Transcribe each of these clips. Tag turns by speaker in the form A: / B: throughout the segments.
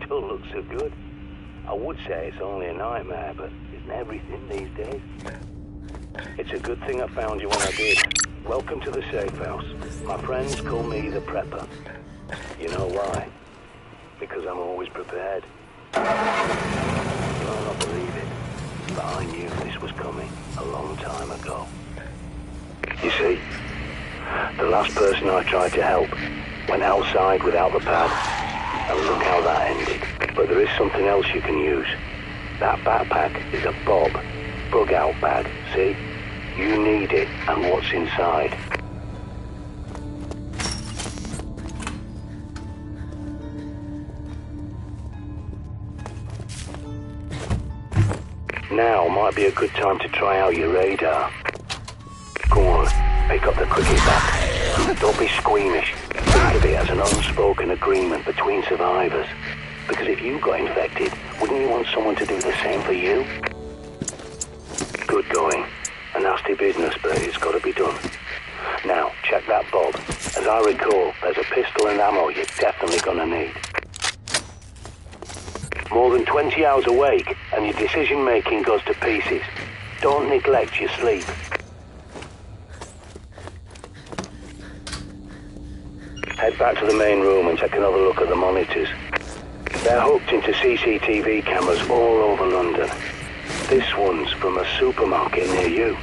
A: Don't look so good. I would say it's only a nightmare, but isn't everything these days? It's a good thing I found you when I did. Welcome to the safe house. My friends call me the prepper. You know why? Because I'm always prepared. You might not believe it, but I knew this was coming a long time ago. You see, the last person I tried to help went outside without the pad, and look how that ended. But there is something else you can use. That backpack is a bug out bag, see? You need it and what's inside. Now might be a good time to try out your radar. Go on, pick up the cricket bat. Don't be squeamish. Think of it as an unspoken agreement between survivors. Because if you got infected, wouldn't you want someone to do the same for you? Good going. A nasty business, but it's got to be done. Now, check that bob. As I recall, there's a pistol and ammo you're definitely gonna need. More than 20 hours awake, and your decision-making goes to pieces. Don't neglect your sleep. Head back to the main room and take another look at the monitors. They're hooked into CCTV cameras all over London. This one's from a supermarket near you.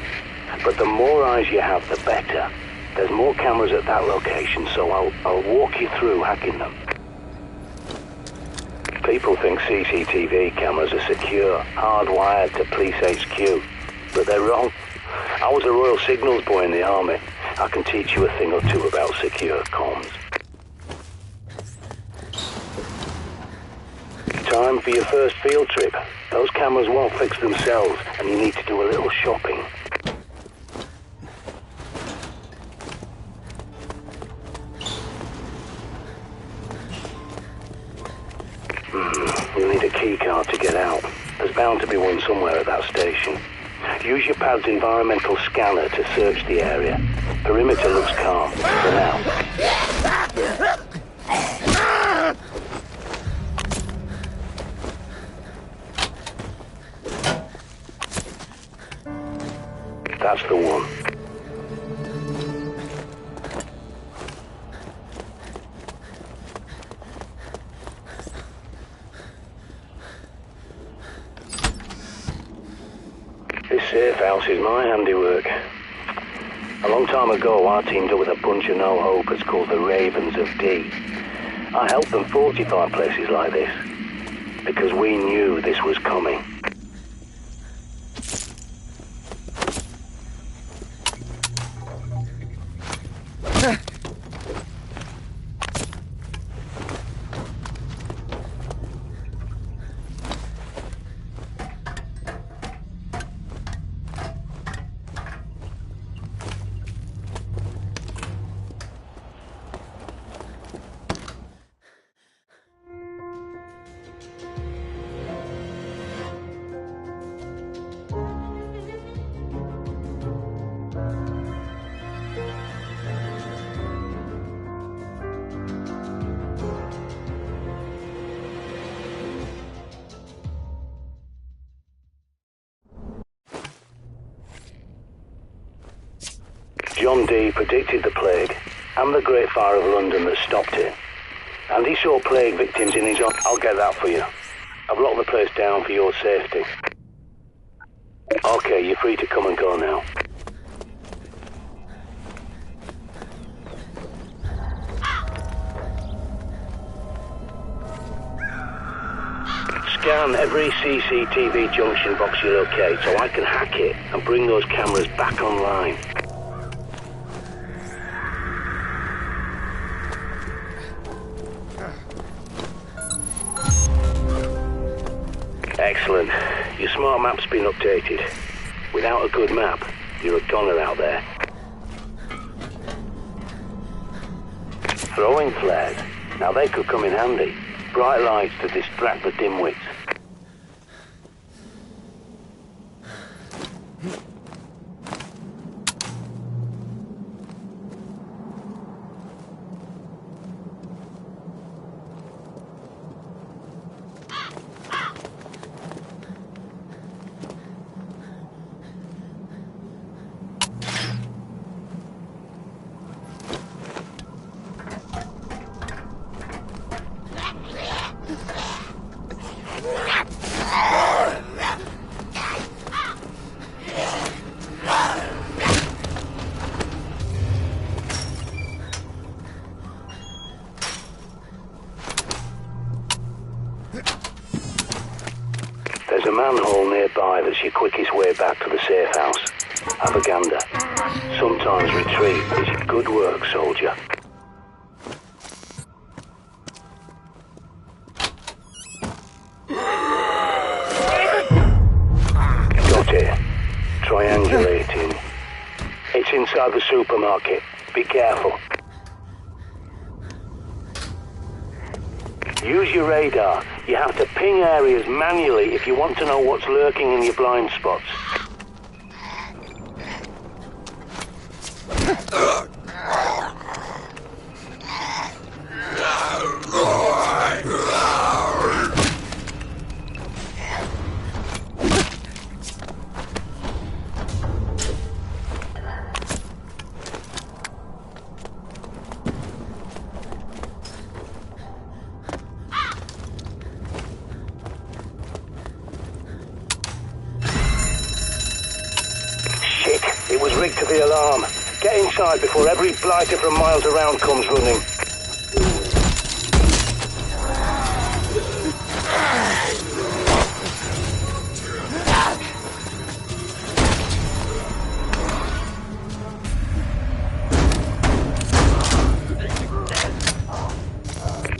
A: But the more eyes you have, the better. There's more cameras at that location, so I'll walk you through hacking them. People think CCTV cameras are secure, hardwired to police HQ. But they're wrong. I was a Royal Signals boy in the army. I can teach you a thing or two about secure comms. Time for your first field trip. Those cameras won't fix themselves, and you need to do a little shopping. You'll need a key card to get out. There's bound to be one somewhere at that station. Use your pad's environmental scanner to search the area. Perimeter looks calm, for now. That's the one. This safe house is my handiwork. A long time ago, I teamed up with a bunch of no-hopers called the Ravens of D. I helped them fortify places like this, because we knew this was coming. John Dee predicted the plague and the Great Fire of London that stopped it. And he saw plague victims in his own... I'll get that for you. I've locked the place down for your safety. Okay, you're free to come and go now. Scan every CCTV junction box you locate so I can hack it and bring those cameras back online. Excellent. Your smart map's been updated. Without a good map, you're a goner out there. Throwing flares. Now they could come in handy. Bright lights to distract the dimwits. There's a manhole nearby that's your quickest way back to the safe house. Have a gander. Sometimes retreat is good work, soldier. Got it. Triangulating. It's inside the supermarket. Be careful. Use your radar. You have to ping areas manually if you want to know what's lurking in your blind spots. It was rigged to the alarm. Get inside before every blighter from miles around comes running.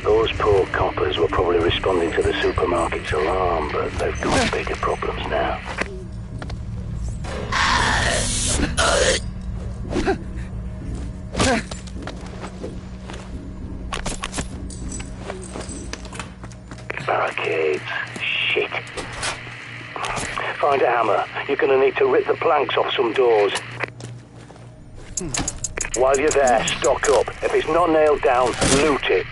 A: Those poor coppers were probably responding to the supermarket's alarm, but they've got bigger problems now. Barricades. Shit. Find a hammer. You're gonna need to rip the planks off some doors. While you're there, stock up. If it's not nailed down, loot it.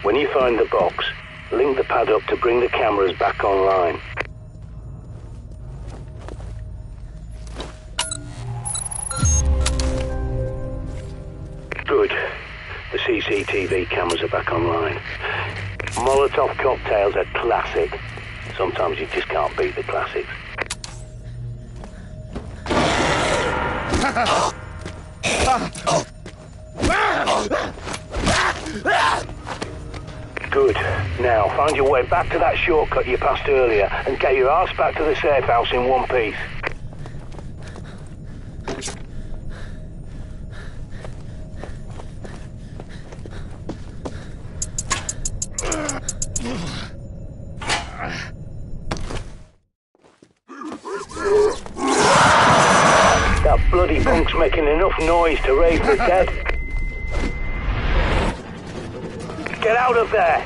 A: When you find the box, link the pad up to bring the cameras back online. Good. The CCTV cameras are back online. Molotov cocktails are classic. Sometimes you just can't beat the classics. Good. Now, find your way back to that shortcut you passed earlier and get your arse back to the safe house in one piece. That bloody punk's making enough noise to raise the dead. Get out of there!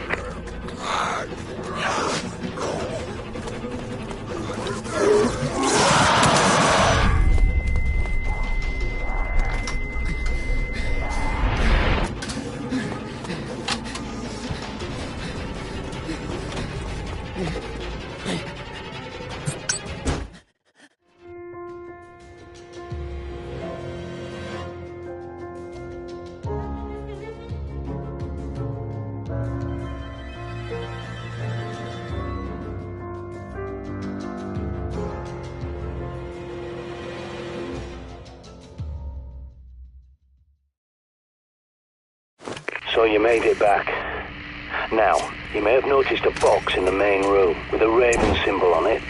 A: So you made it back. Now, you may have noticed a box in the main room with a raven symbol on it.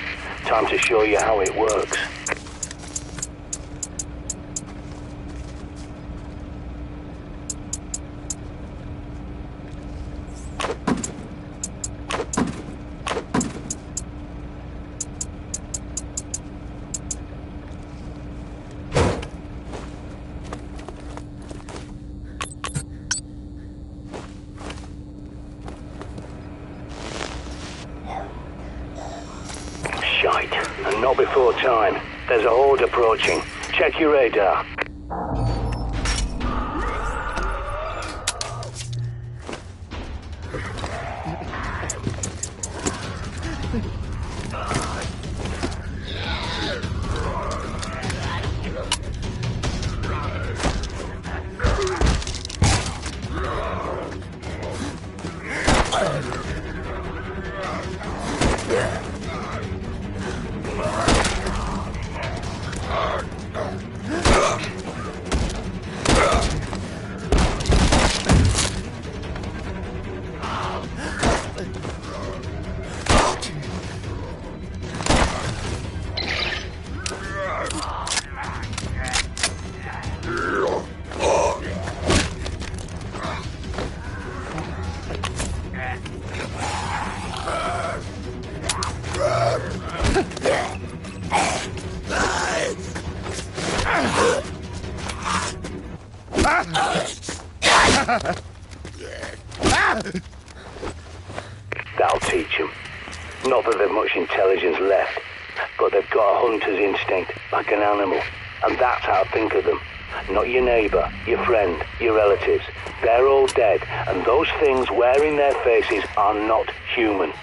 A: Time to show you how it works. not before time. There's a horde approaching. Check your radar. That'll teach them. Not that they've much intelligence left, but they've got a hunter's instinct, like an animal. And that's how I think of them. Not your neighbour, your friend, your relatives. They're all dead, and those things wearing their faces are not human.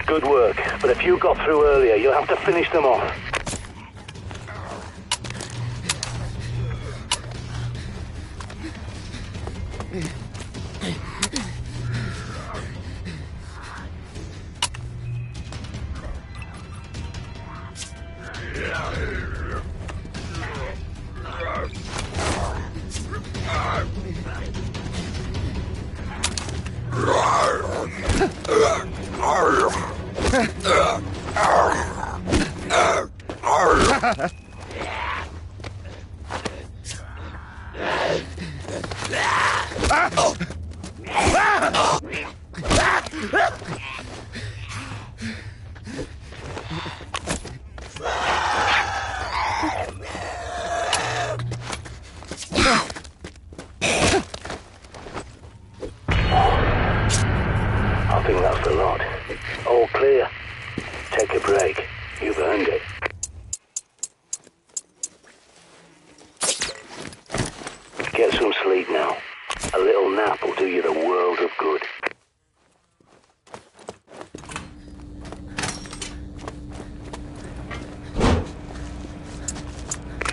A: Good work, but if you got through earlier, you'll have to finish them off. I think that's the lot. All clear. Take a break. You've earned it. Get some sleep now. A little nap will do you the world of good.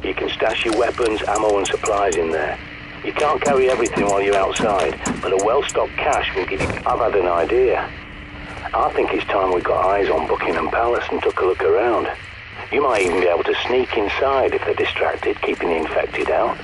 A: You can stash your weapons, ammo and supplies in there. You can't carry everything while you're outside, but a well-stocked cache will give you... I've had an idea. I think it's time we got eyes on Buckingham Palace and took a look around. You might even be able to sneak inside if they're distracted, keeping the infected out.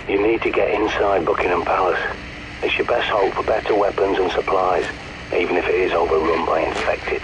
A: You need to get inside Buckingham Palace. It's your best hope for better weapons and supplies, even if it is overrun by infected.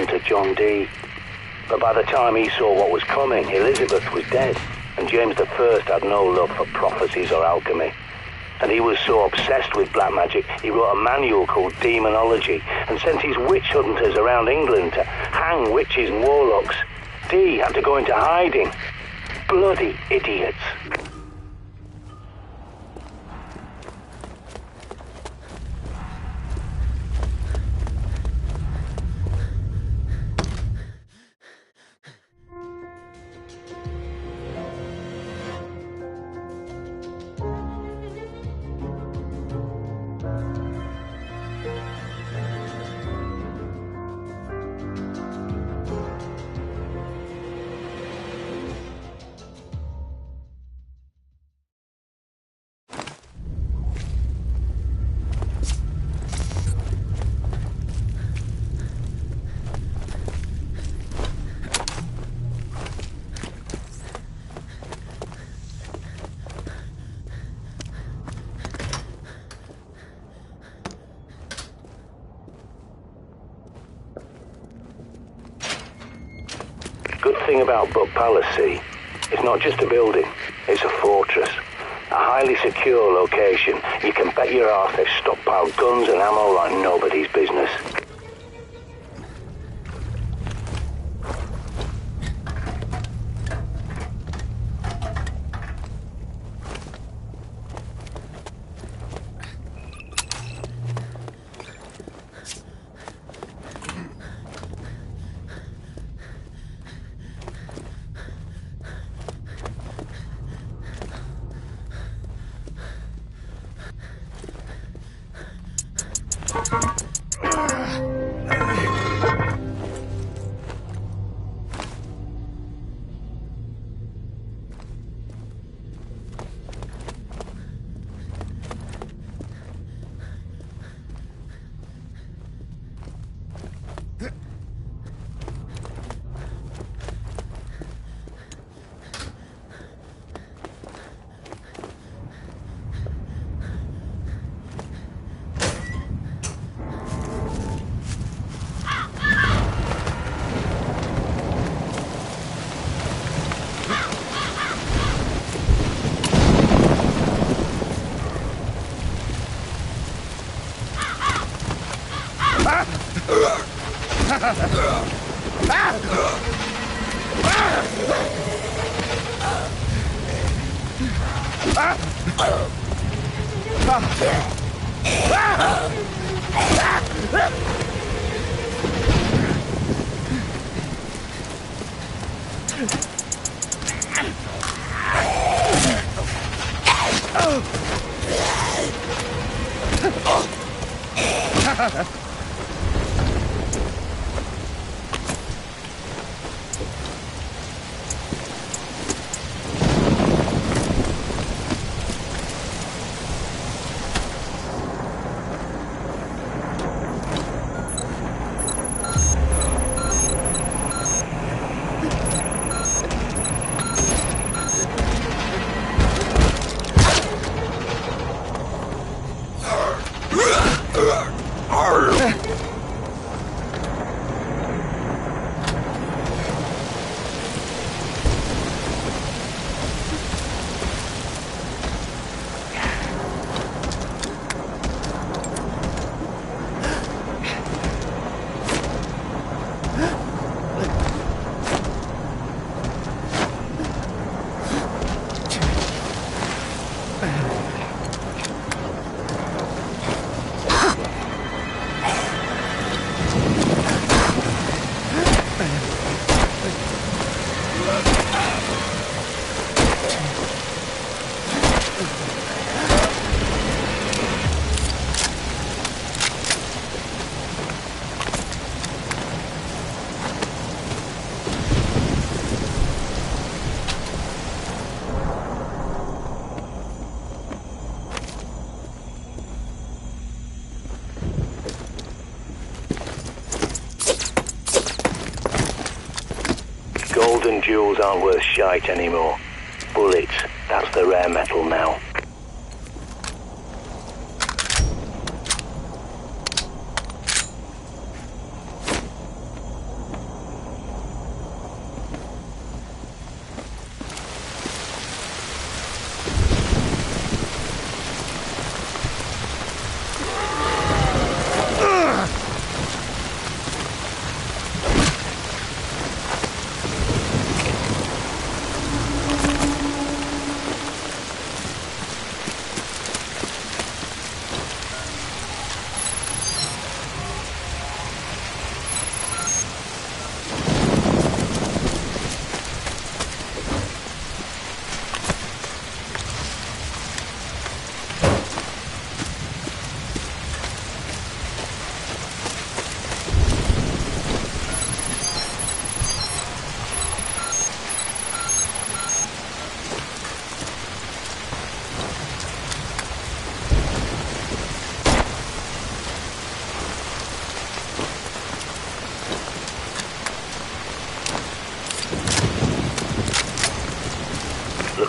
A: important to John D. But by the time he saw what was coming, Elizabeth was dead, and James I had no love for prophecies or alchemy. And he was so obsessed with black magic, he wrote a manual called Demonology and sent his witch hunters around England to hang witches and warlocks. D had to go into hiding. Bloody idiots. Good thing about Buck Palace, see, it's not just a building, it's a fortress. A highly secure location. You can bet your ass they've stockpiled guns and ammo like nobody's business. Gold and jewels aren't worth shite anymore. Bullets, that's the rare metal now.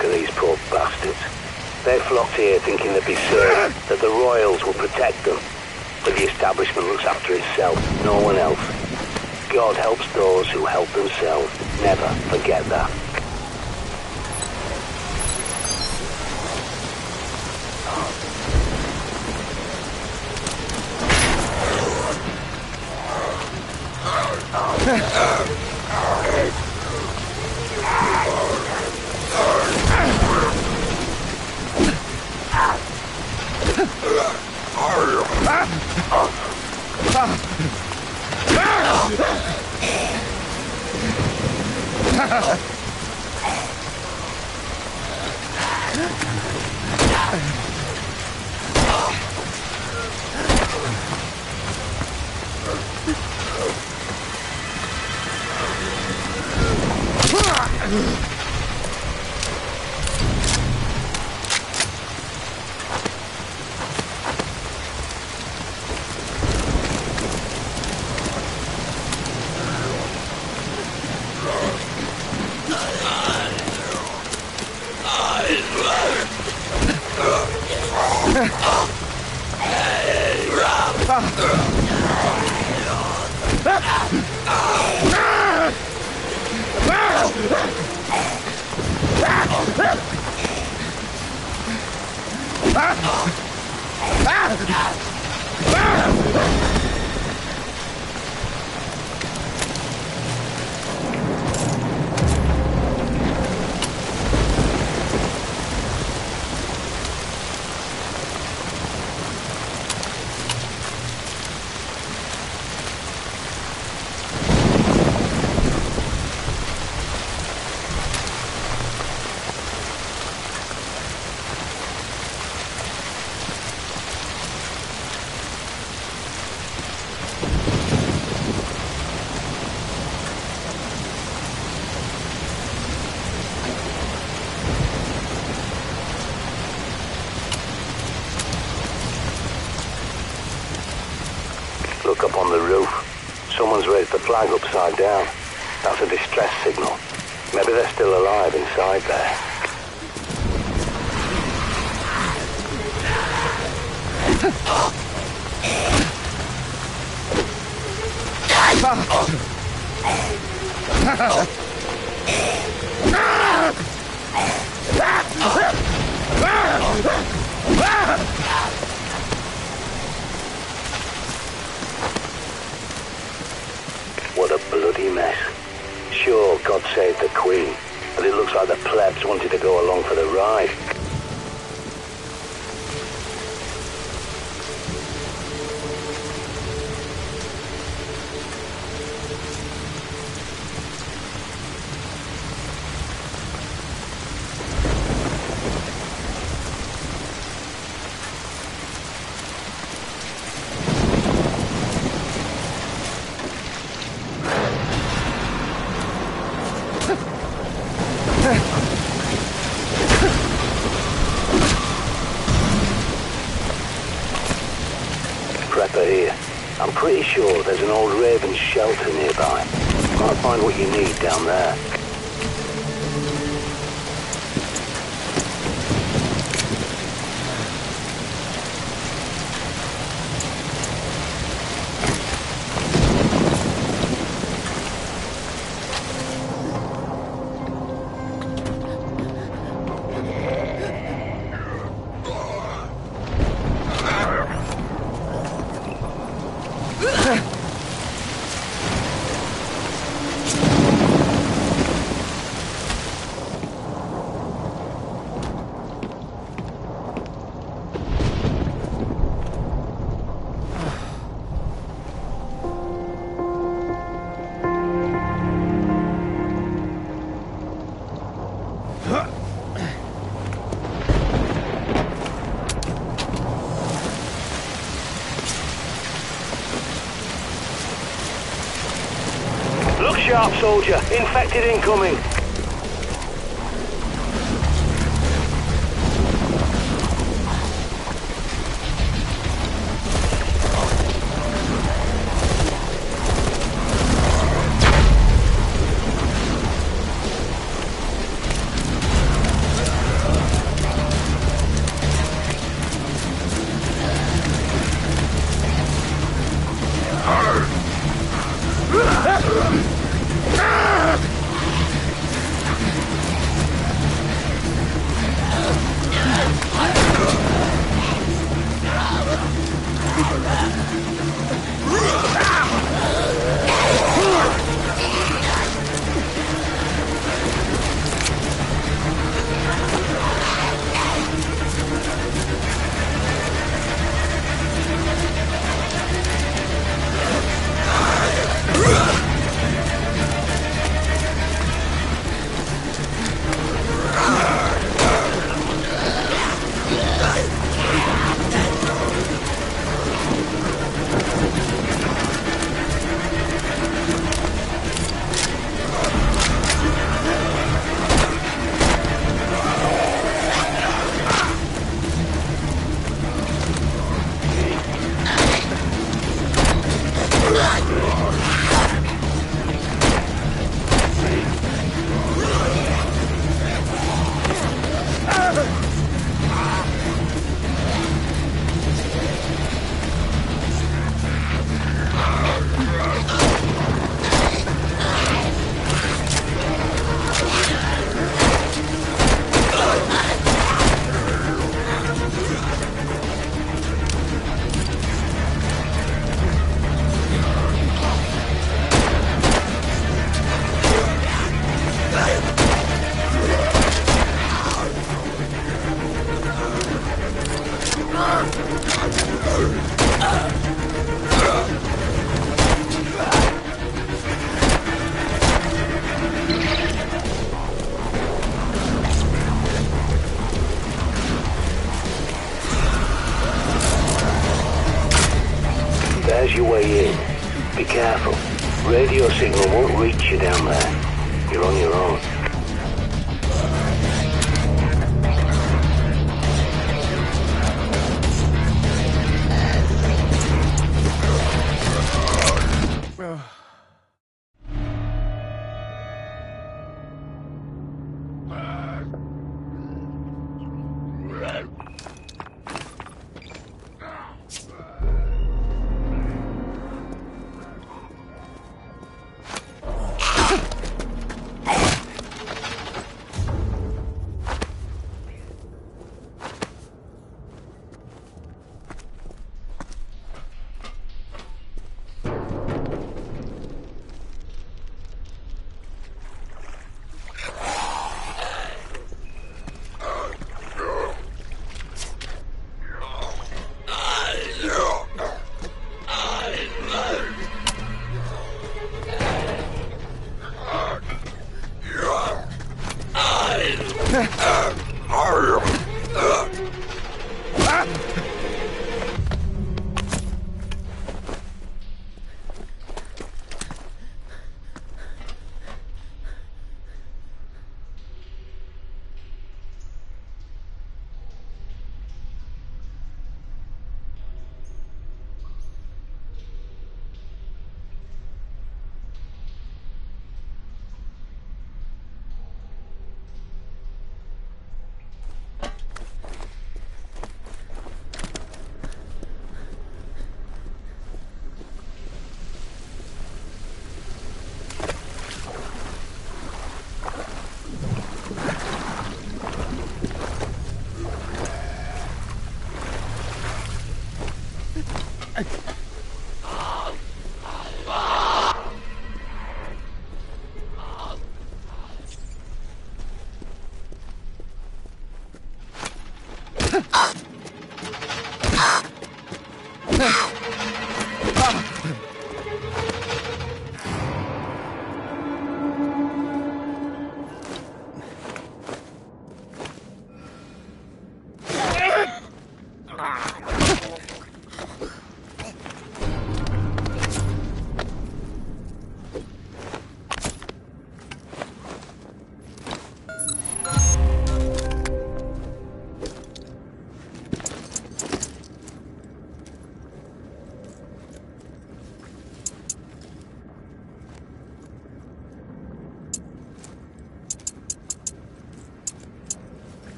A: luck of these poor bastards. They flocked here thinking they'd be safe, that the royals will protect them. But the establishment looks after itself, no one else. God helps those who help themselves. Never forget that. Look up on the roof. Someone's raised the flag upside down. That's a distress signal. Maybe they're still alive inside there. What a bloody mess. Sure, God saved the Queen, but it looks like the plebs wanted to go along for the ride. Prepper here. I'm pretty sure there's an old Raven shelter nearby. Might find what you need down there. Look sharp, soldier. Infected incoming. There's your way in. Be careful. Radio signal won't reach you down there. You're on your own.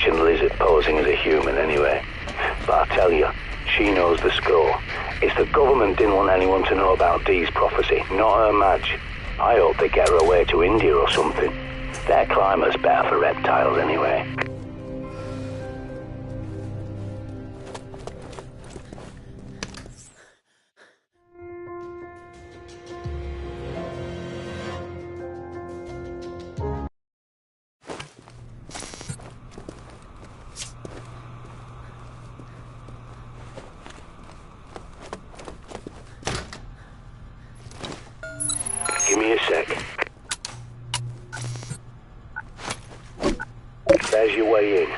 A: ancient lizard posing as a human anyway. But I tell you, she knows the score. It's the government didn't want anyone to know about Dee's prophecy, not her Madge. I hope they get her away to India or something. Their climate's better for reptiles anyway. Give me a sec. There's your way in.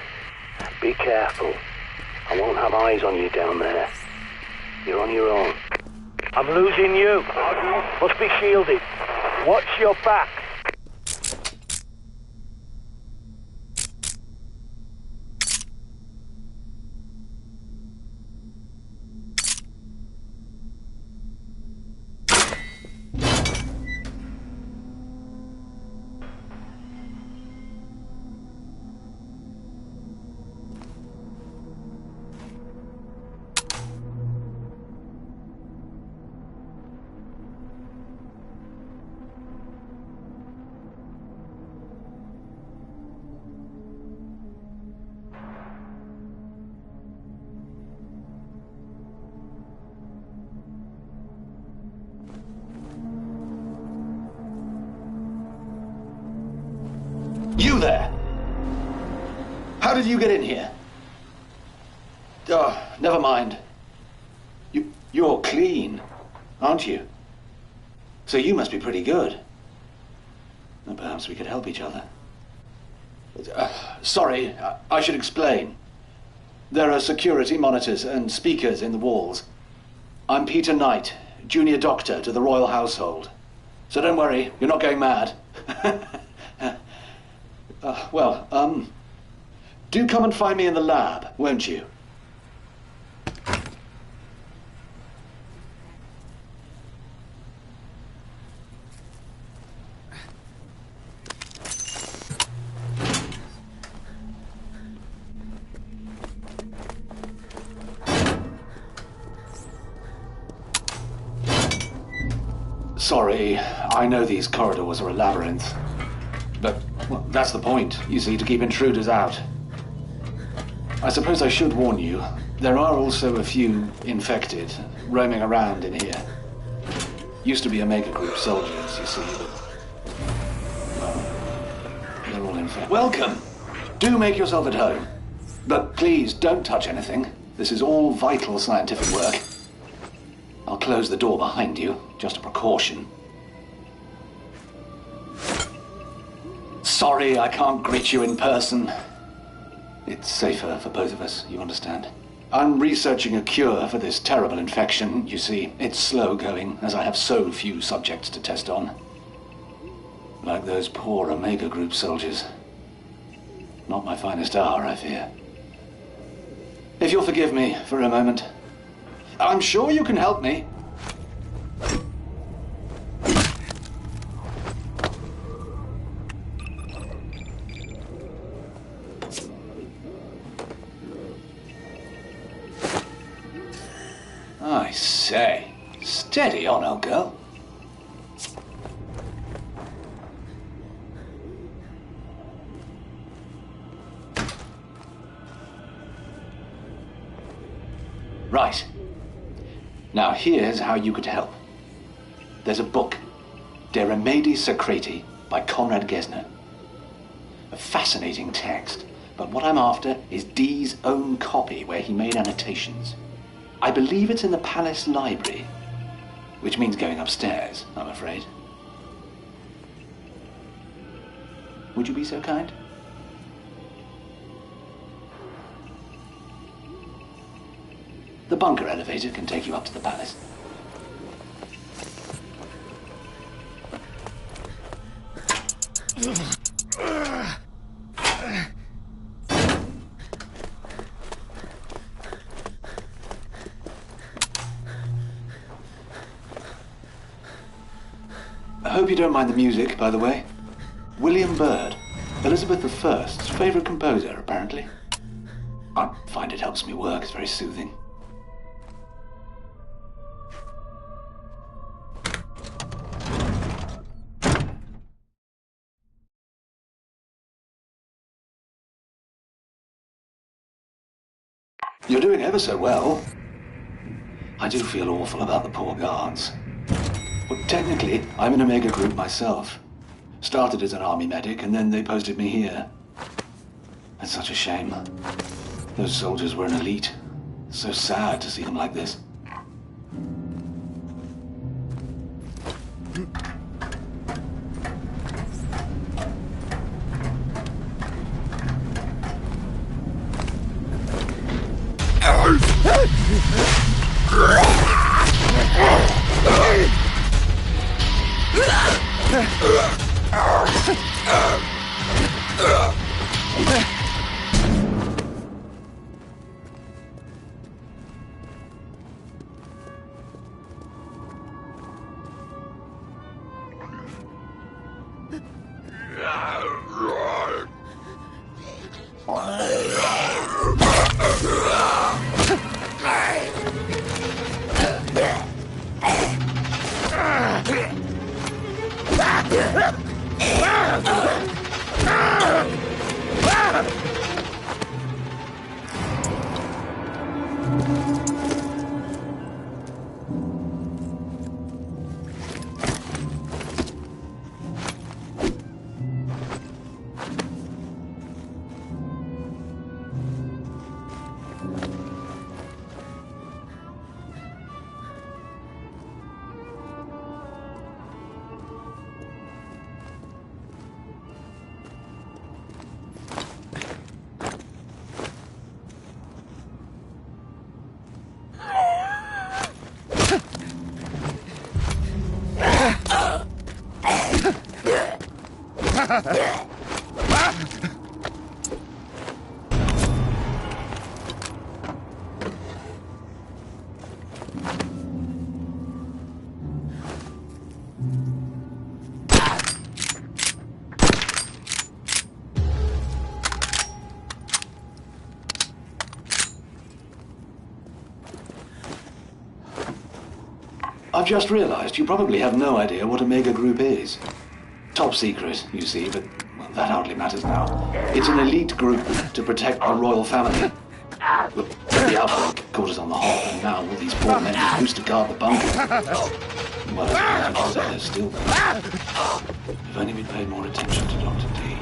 A: Be careful. I won't have eyes on you down there. You're on your own. I'm losing you. Must be shielded. Watch your back.
B: You there! How did you get in here? Oh, never mind. You're clean, aren't you? So you must be pretty good. Well, perhaps we could help each other. Sorry, I should explain. There are security monitors and speakers in the walls. I'm Peter Knight, junior doctor to the royal household. So don't worry, you're not going mad. Do come and find me in the lab, won't you? Sorry, I know these corridors are a labyrinth. But, well, that's the point, you see, to keep intruders out. I suppose I should warn you, there are also a few infected roaming around in here. Used to be Omega Group soldiers, you see, but... well, they're all infected. Welcome! Do make yourself at home. But please, don't touch anything. This is all vital scientific work. I'll close the door behind you, just a precaution. Sorry, I can't greet you in person. It's safer for both of us, you understand? I'm researching a cure for this terrible infection, you see. It's slow going, as I have so few subjects to test on. Like those poor Omega Group soldiers. Not my finest hour, I fear. If you'll forgive me for a moment. I'm sure you can help me. I say, steady on, old girl. Right. Now here's how you could help. There's a book, De Remedii Secreti by Conrad Gesner. A fascinating text, but what I'm after is Dee's own copy where he made annotations. I believe it's in the palace library, which means going upstairs, I'm afraid. Would you be so kind? The bunker elevator can take you up to the palace. I hope you don't mind the music, by the way. William Byrd, Elizabeth I's favorite composer, apparently. I find it helps me work. It's very soothing. You're doing ever so well. I do feel awful about the poor guards. Well, technically, I'm an Omega group myself. Started as an army medic, and then they posted me here. It's such a shame. Those soldiers were an elite. So sad to see them like this. I've just realized you probably have no idea what Omega Group is. Top secret, you see, but well, that hardly matters now. It's an elite group to protect the royal family. Look, the outbreak caught us on the hop, and now all these poor men used to guard the bunker. Well, as you say, they're still there. If only we'd paid more attention to Dr. D.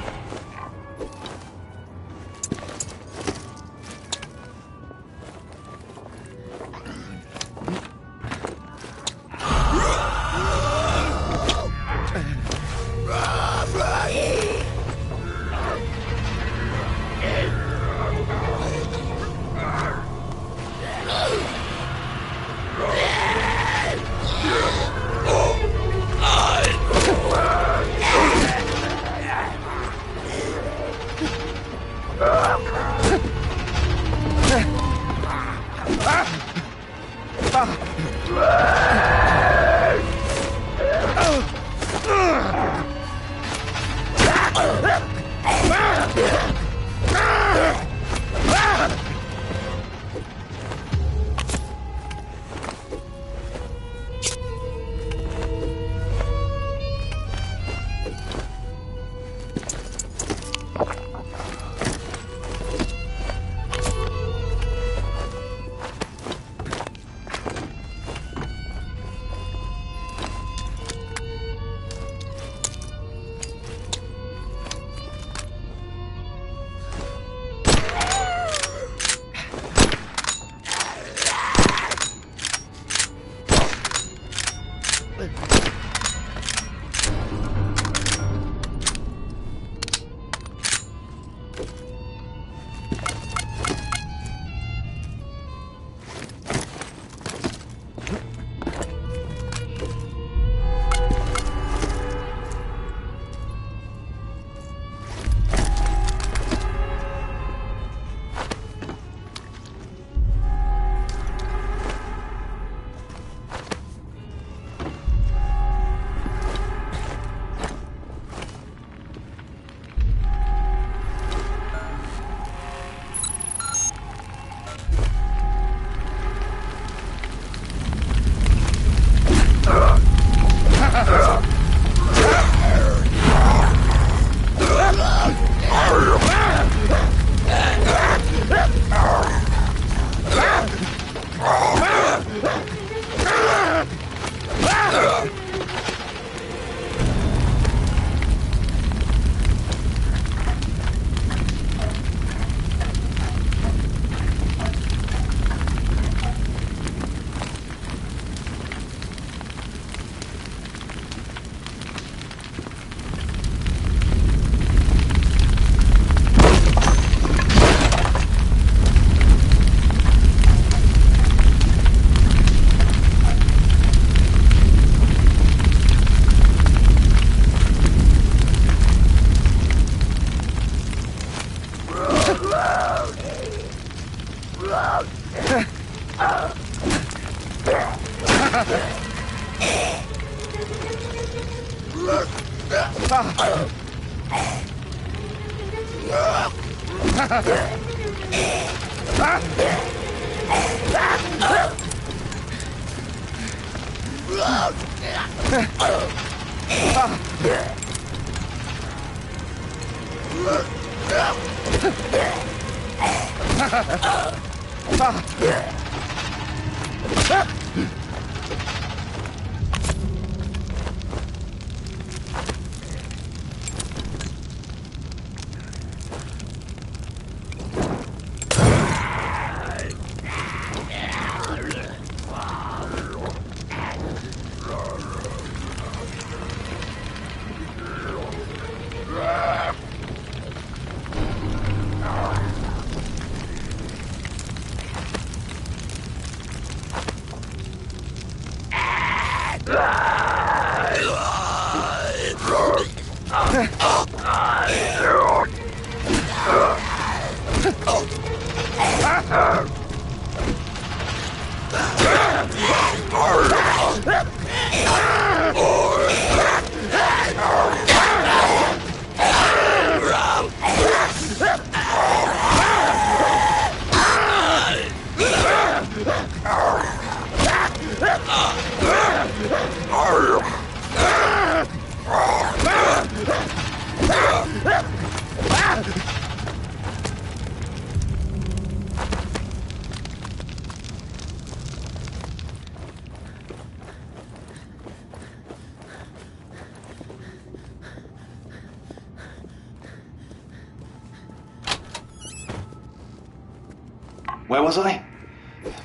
B: Where was I?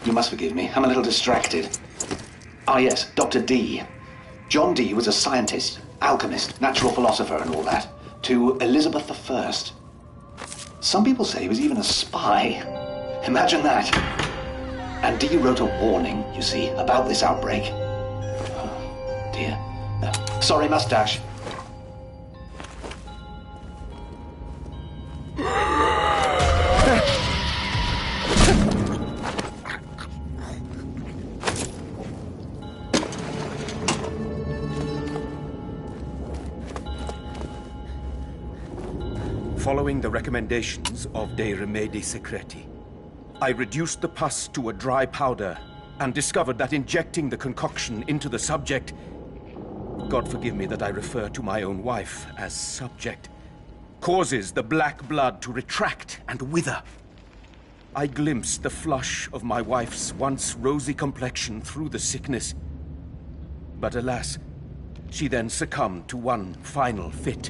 B: You must forgive me. I'm a little distracted. Ah, yes, Dr. D. John Dee was a scientist, alchemist, natural philosopher and all that, to Elizabeth I. Some people say he was even a spy. Imagine that. And Dee wrote a warning, you see, about this outbreak. Oh, dear. Sorry, mustache.
C: Following the recommendations of De Remedi Secreti, I reduced the pus to a dry powder and discovered that injecting the concoction into the subject, God forgive me that I refer to my own wife as subject, causes the black blood to retract and wither. I glimpsed the flush of my wife's once rosy complexion through the sickness. But alas, she then succumbed to one final fit,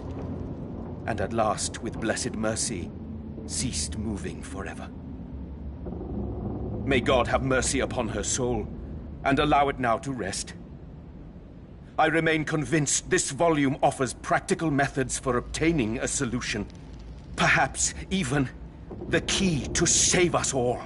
C: and at last, with blessed mercy, ceased moving forever. May God have mercy upon her soul, and allow it now to rest. I remain convinced this volume offers practical methods for obtaining a solution. Perhaps even the key to save us all.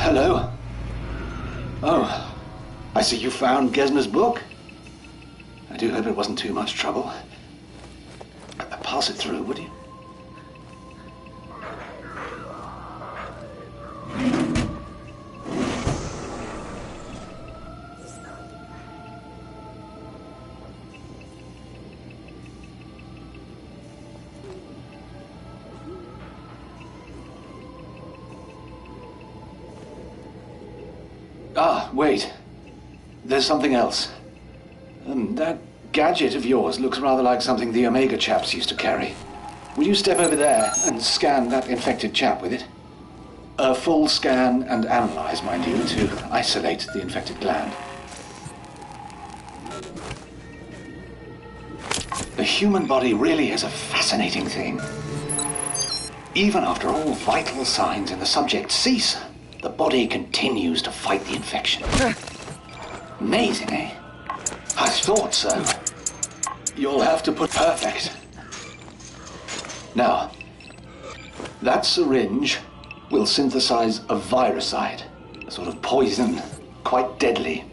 B: Hello? Oh, I see you found Gesner's book. I do hope it wasn't too much trouble. Pass it through, would you? Ah, wait. There's something else. That gadget of yours looks rather like something the Omega chaps used to carry. Will you step over there and scan that infected chap with it? A full scan and analyze, mind you, to isolate the infected gland. The human body really is a fascinating thing. Even after all vital signs in the subject cease, the body continues to fight the infection. Amazing, eh? I thought so. You'll have to put perfect. Now, that syringe will synthesize a viricide, a sort of poison, quite deadly.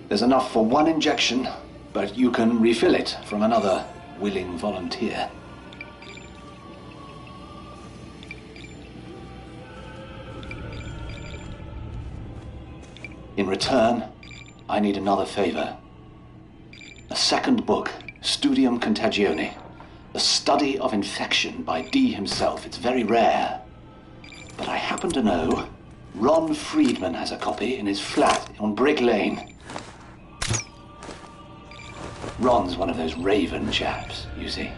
B: There's enough for one injection, but you can refill it from another willing volunteer. In return, I need another favor. A second book, Studium Contagione. The study of infection by Dee himself. It's very rare. But I happen to know Ron Friedman has a copy in his flat on Brick Lane. Ron's one of those Raven chaps, you see.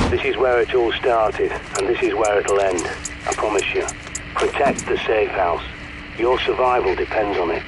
A: This is where it all started, and this is where it'll end. I promise you. Protect the safe house. Your survival depends on it.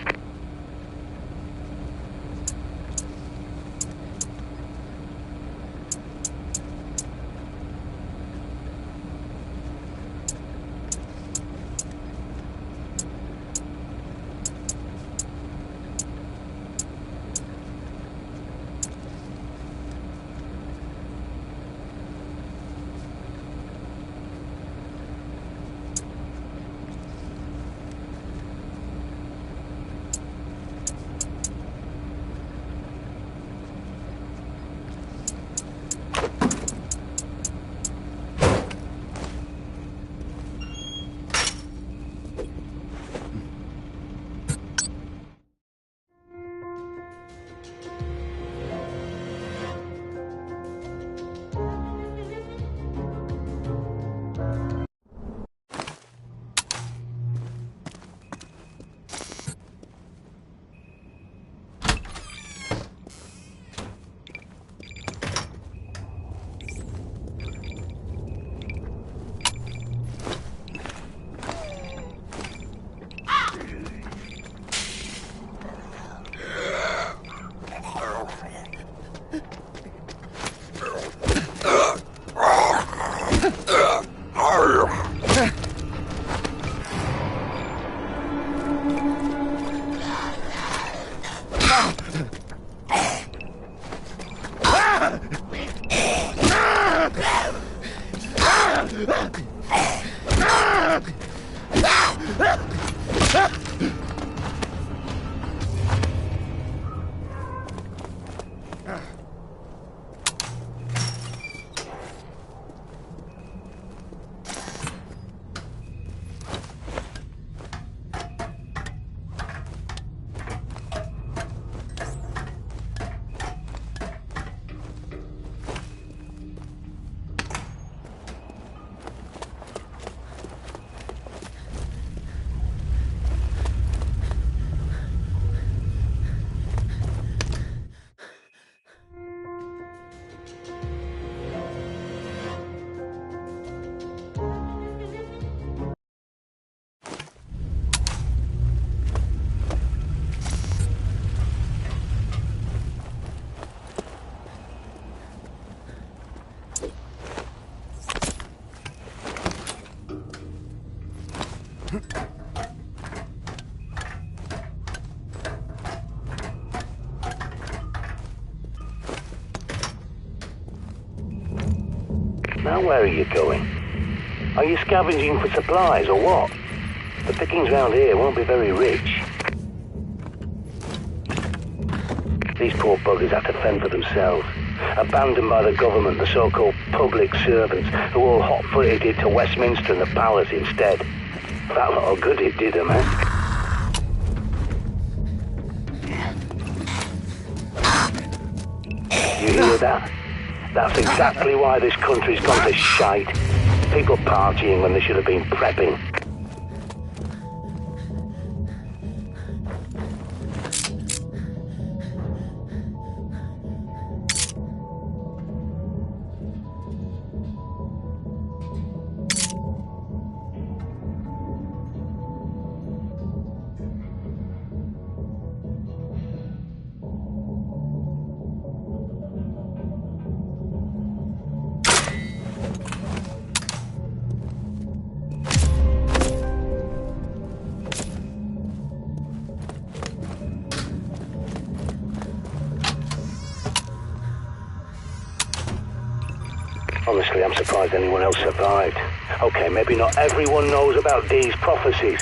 A: Now where are you going? Are you scavenging for supplies or what? The pickings round here won't be very rich. These poor buggers have to fend for themselves. Abandoned by the government, the so-called public servants, who all hot-footed it to Westminster and the palace instead. That lot of good it did them, eh? You hear that? That's exactly why this country's gone to shite. People partying when they should have been prepping. Honestly, I'm surprised anyone else survived. Okay, maybe not everyone knows about these prophecies,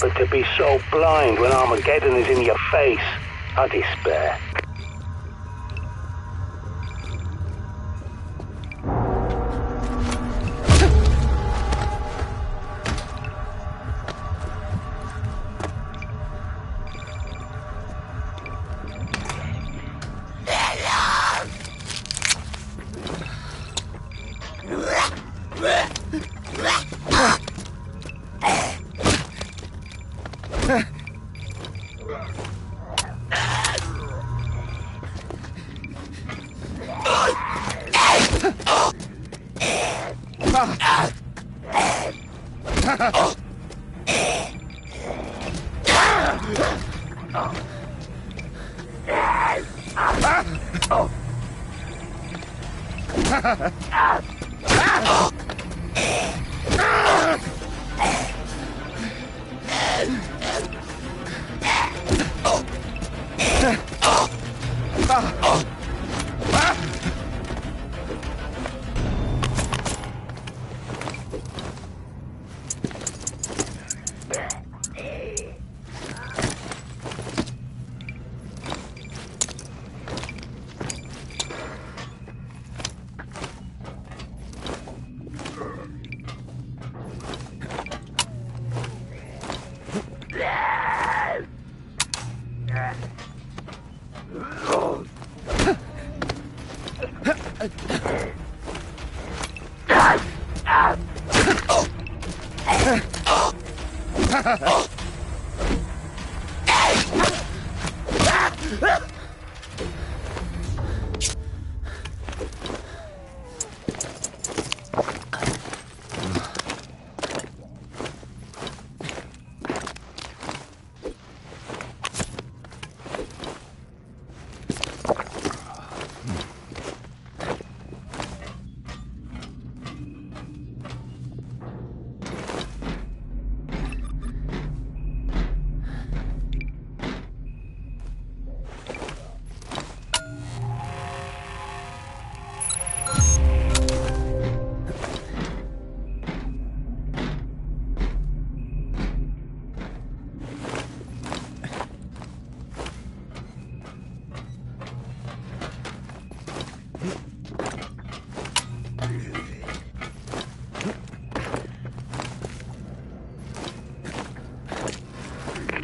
A: but to be so blind when Armageddon is in your face, I despair.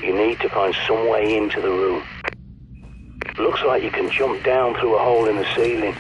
A: You need to find some way into the room. Looks like you can jump down through a hole in the ceiling.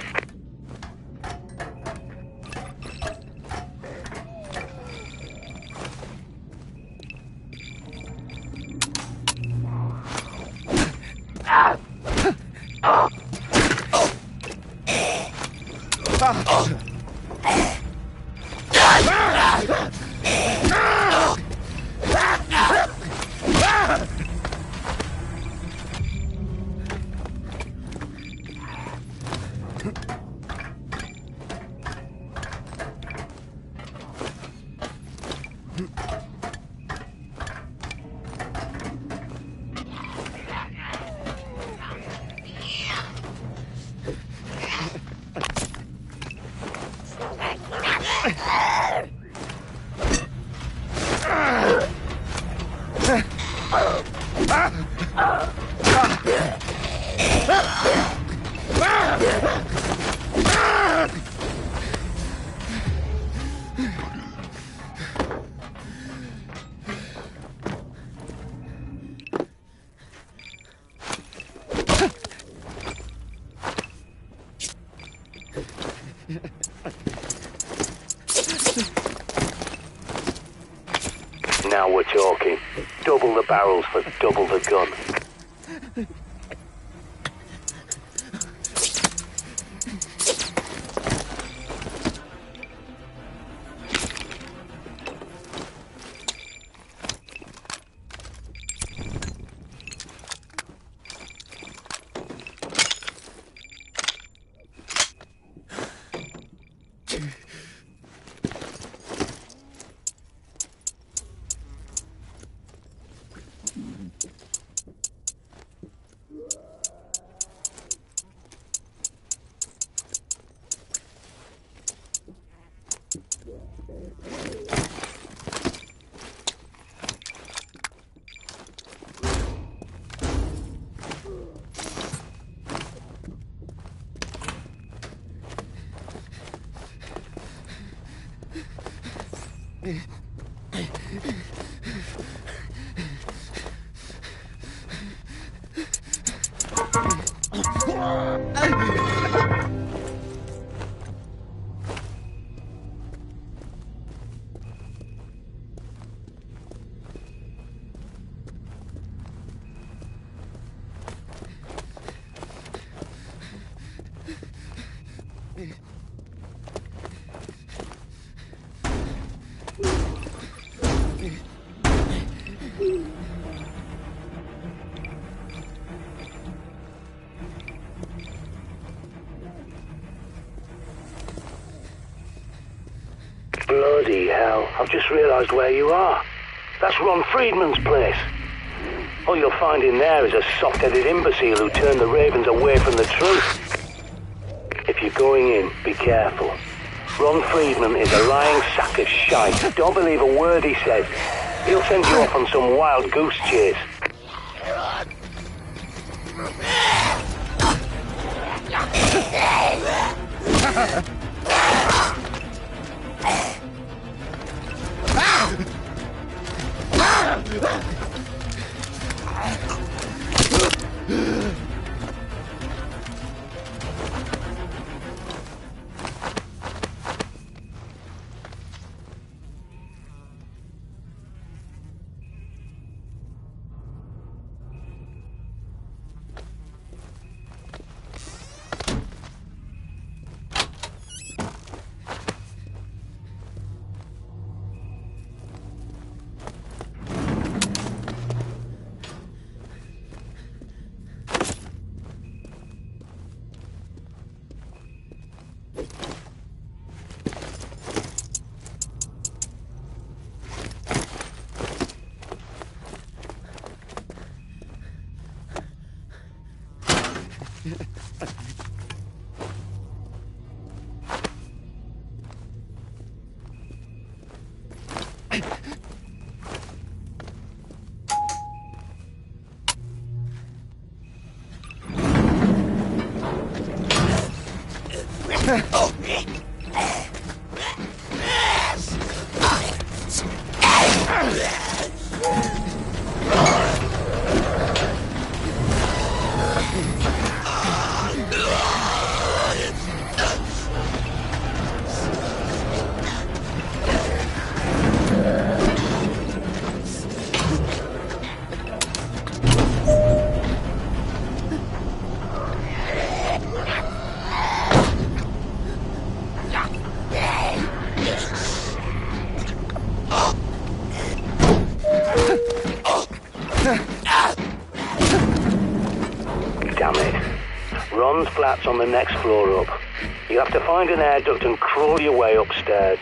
A: Now we're talking. Double the barrels for double the gun. Bloody hell, I've just realised where you are. That's Ron Friedman's place. All you'll find in there is a soft-headed imbecile who turned the Ravens away from the truth. If you're going in, be careful. Ron Friedman is a lying sack of shite. Don't believe a word he says. He'll send you off on some wild goose chase. Damn it. Ron's flat's on the next floor up. You have to find an air duct and crawl your way upstairs.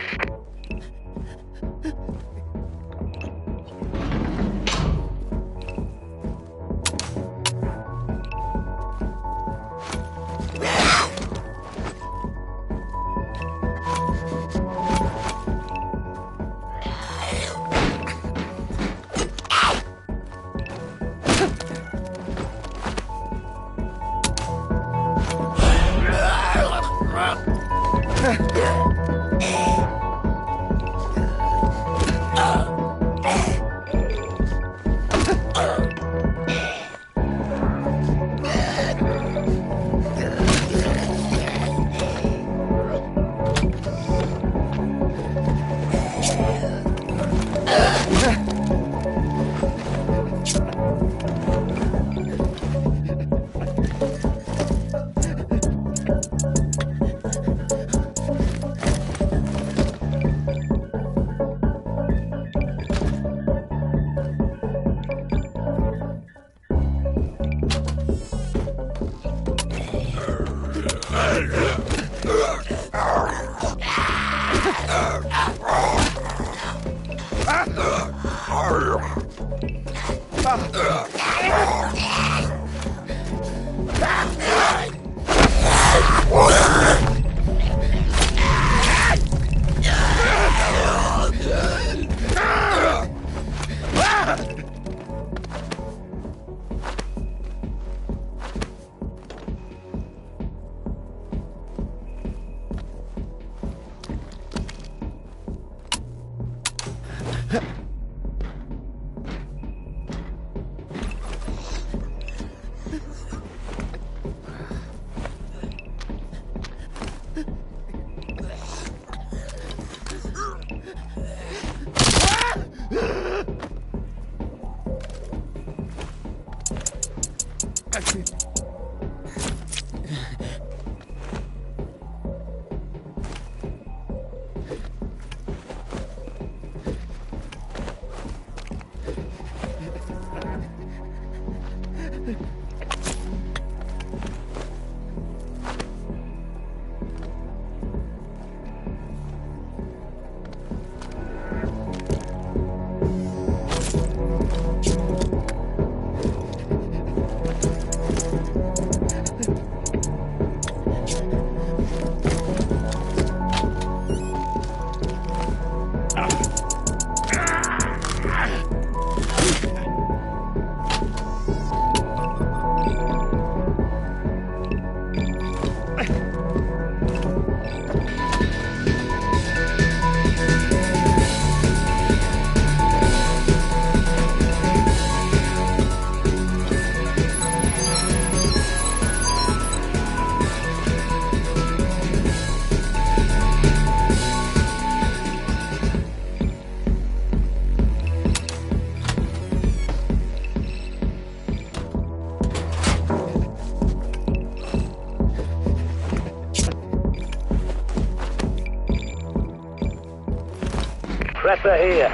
A: Prepper here.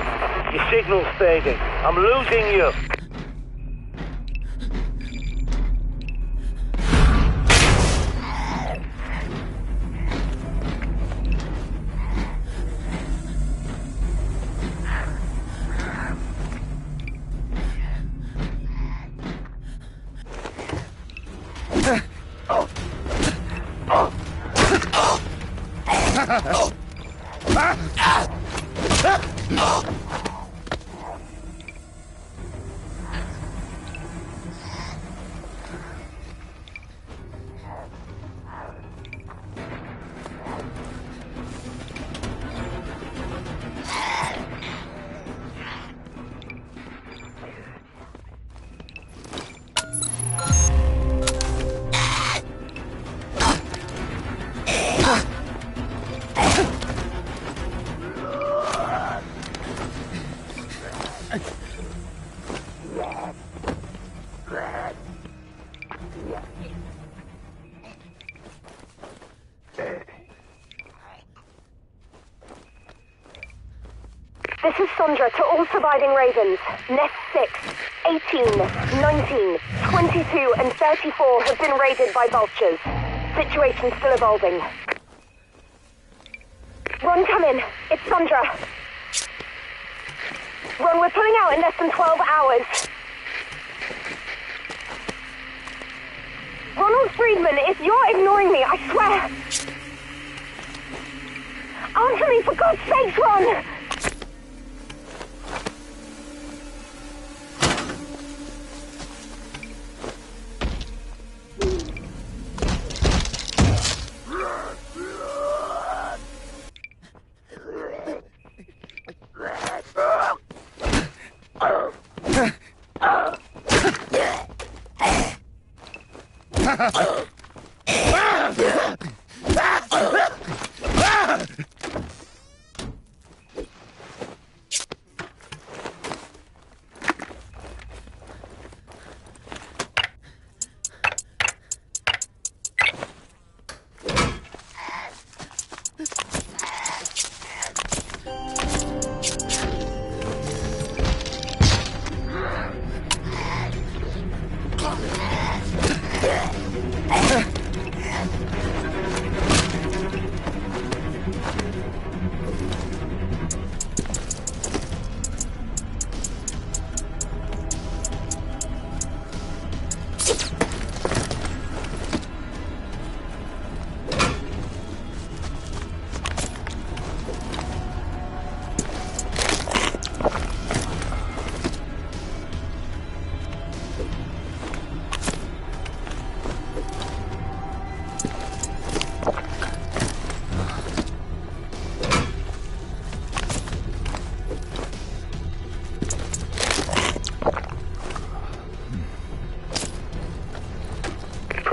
A: Your signal's fading. I'm losing you.
D: This is Sandra to all surviving Ravens. Nest 6, 18, 19, 22 and 34 have been raided by vultures. Situation still evolving. Ron, come in. It's Sandra. Ron, we're pulling out in less than 12 hours. Ronald Friedman, if you're ignoring me, I swear... Answer me, for God's sake, Ron!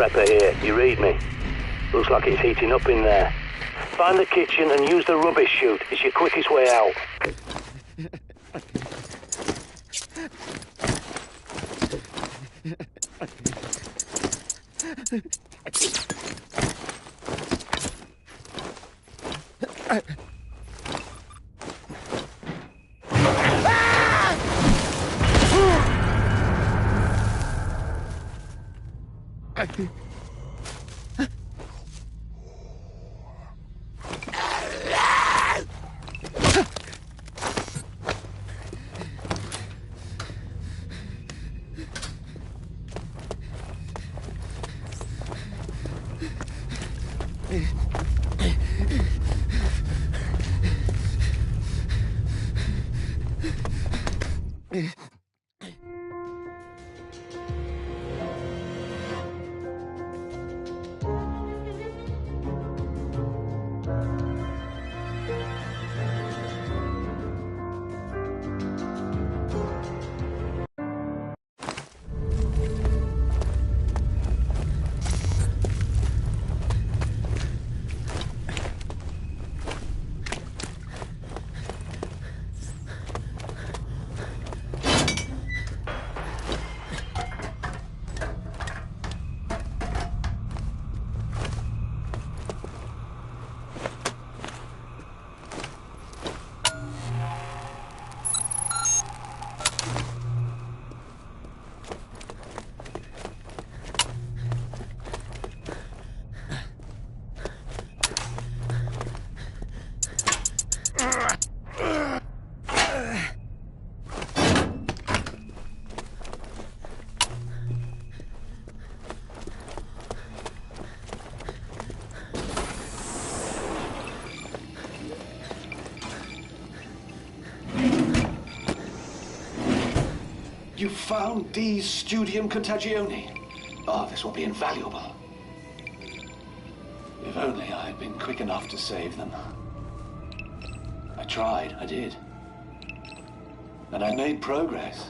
A: prepper here. You read me? Looks like it's heating up in there. Find the kitchen and use the rubbish chute. It's your quickest way out.
B: You found D's Studium Contagione. Oh, this will be invaluable. If only I had been quick enough to save them. I tried, I did. And I made progress.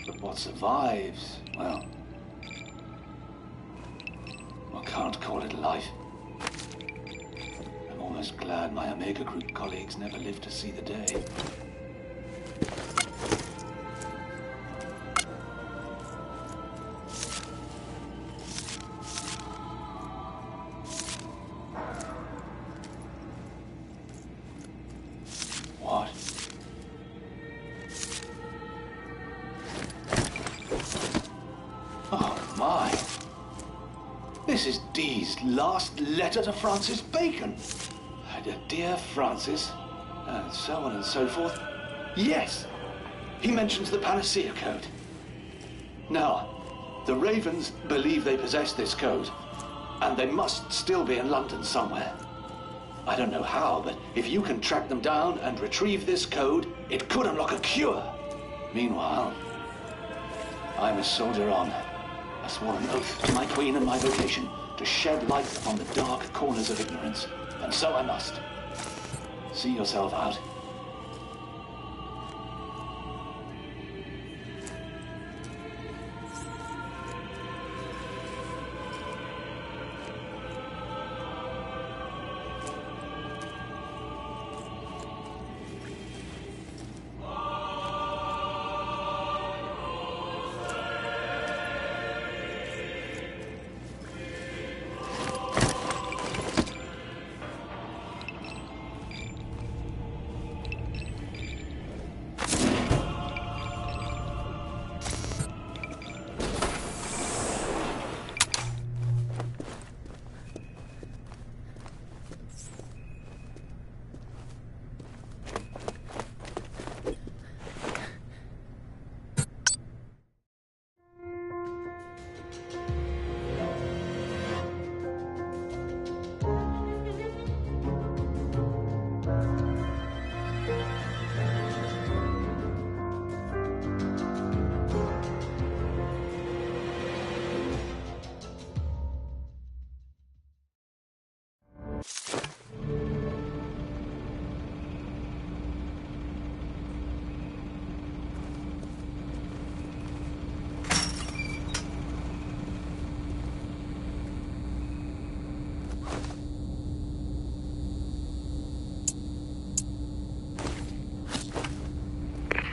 B: But what survives, well, I can't call it life. I'm almost glad my Omega Group colleagues never lived to see the day. What? Oh, my. This is Dee's last letter to Francis Bacon. Dear Francis, and so on and so forth. Yes, he mentions the Panacea Code. Now, the Ravens believe they possess this code, and they must still be in London somewhere. I don't know how, but if you can track them down and retrieve this code, it could unlock a cure. Meanwhile, I'm a soldier on. I swore an oath to my queen and my vocation to shed light upon the dark corners of ignorance, and so I must. See yourself out.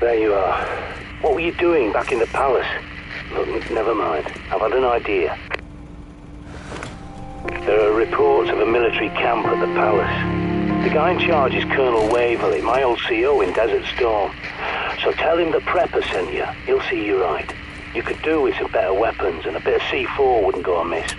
A: There you are. What were you doing back in the palace? Look, never mind. I've had an idea. There are reports of a military camp at the palace. The guy in charge is Colonel Waverley, my old CO in Desert Storm. So tell him the Prepper sent you. He'll see you right. You could do with some better weapons, and a bit of C4 wouldn't go amiss.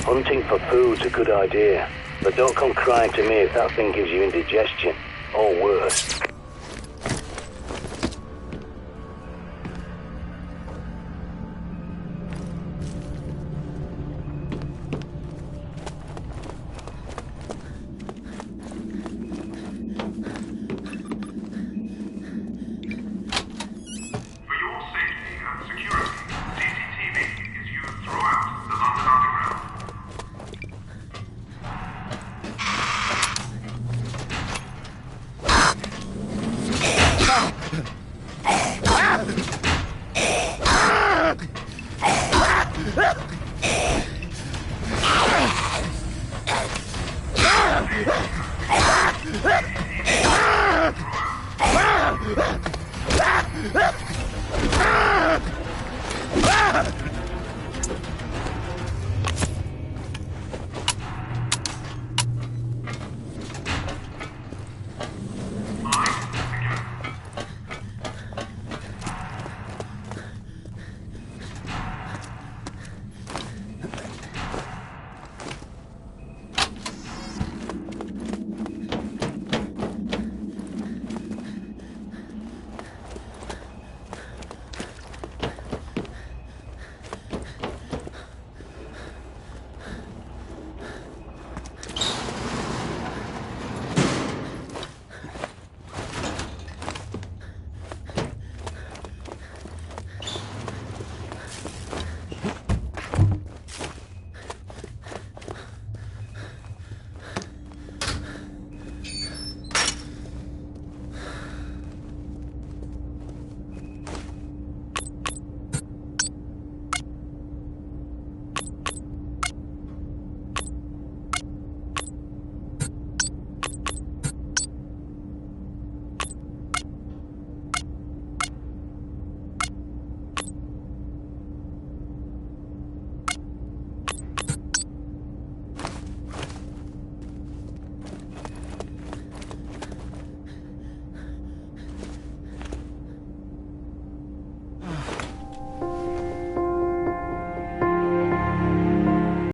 A: Hunting for food's a good idea, but don't come crying to me if that thing gives you indigestion, or worse.